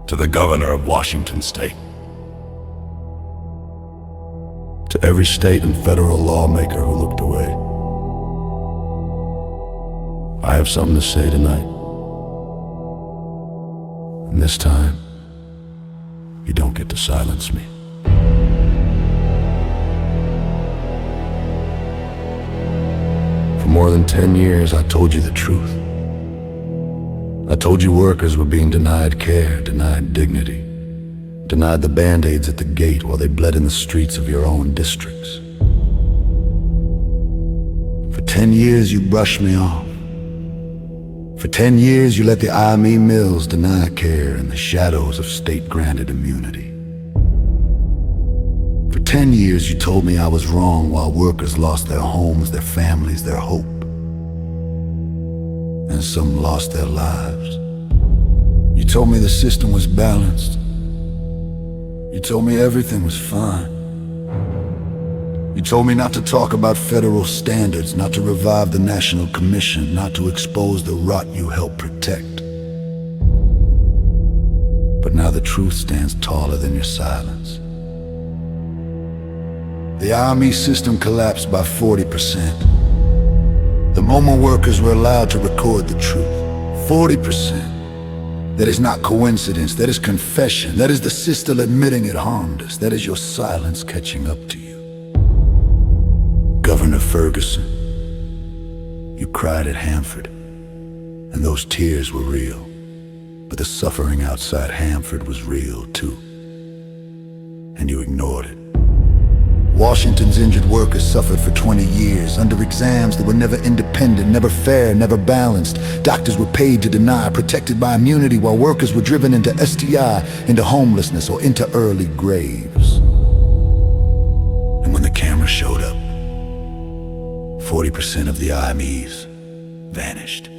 to the governor of Washington State, to every state and federal lawmaker who looked away. I have something to say tonight. And this time, you don't get to silence me. For more than 10 years, I told you the truth. I told you workers were being denied care, denied dignity, denied the band-aids at the gate while they bled in the streets of your own districts. For 10 years, you brushed me off. For 10 years, you let the IME mills deny care in the shadows of state-granted immunity. For 10 years, you told me I was wrong while workers lost their homes, their families, their hope. And some lost their lives. You told me the system was balanced. You told me everything was fine. You told me not to talk about federal standards, not to revive the National Commission, not to expose the rot you helped protect. But now the truth stands taller than your silence. The IME system collapsed by 40%. The moment workers were allowed to record the truth, 40%. That is not coincidence, that is confession. That is the system admitting it harmed us. That is your silence catching up to you. Governor Ferguson, you cried at Hanford, and those tears were real. But the suffering outside Hanford was real too, and you ignored it. Washington's injured workers suffered for 20 years under exams that were never independent, never fair, never balanced. Doctors were paid to deny, protected by immunity, while workers were driven into STI, into homelessness, or into early graves. And when the camera showed up, 40% of the IMEs vanished.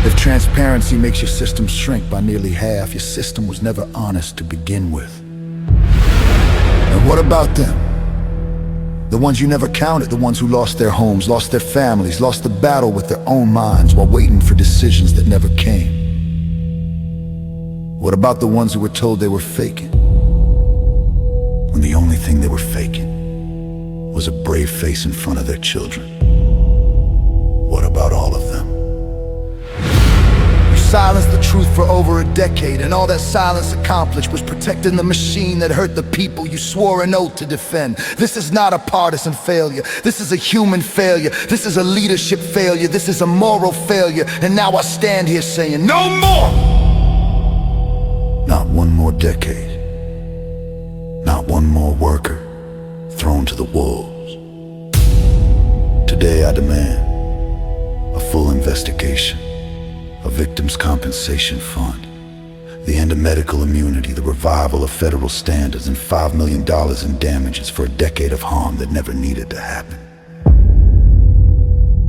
If transparency makes your system shrink by nearly half, your system was never honest to begin with. And what about them? The ones you never counted, the ones who lost their homes, lost their families, lost the battle with their own minds while waiting for decisions that never came. What about the ones who were told they were faking, when the only thing they were faking was a brave face in front of their children? What about all of them? You silenced the truth for over a decade, and all that silence accomplished was protecting the machine that hurt the people you swore an oath to defend. This is not a partisan failure. This is a human failure. This is a leadership failure. This is a moral failure. And now I stand here saying, no more! Not one more decade. Not one more worker thrown to the wolves. Today I demand a full investigation, a victims' compensation fund, the end of medical immunity, the revival of federal standards, and $5 million in damages for a decade of harm that never needed to happen.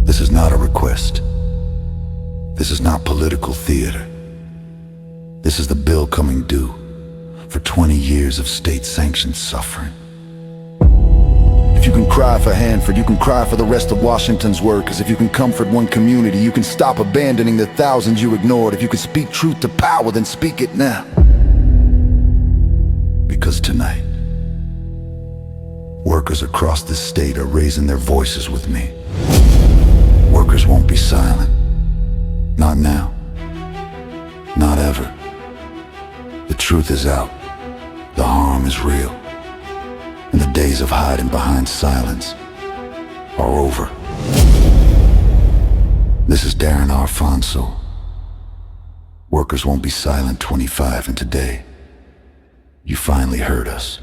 This is not a request. This is not political theater. This is the bill coming due for 20 years of state-sanctioned suffering. If you can cry for Hanford, you can cry for the rest of Washington's workers. If you can comfort one community, you can stop abandoning the thousands you ignored. If you can speak truth to power, then speak it now. Because tonight, workers across this state are raising their voices with me. Workers won't be silent. Not now. Not ever. The truth is out. The harm is real. And the days of hiding behind silence are over. This is Darren Arfonso. Workers won't be silent 25, and today, you finally heard us.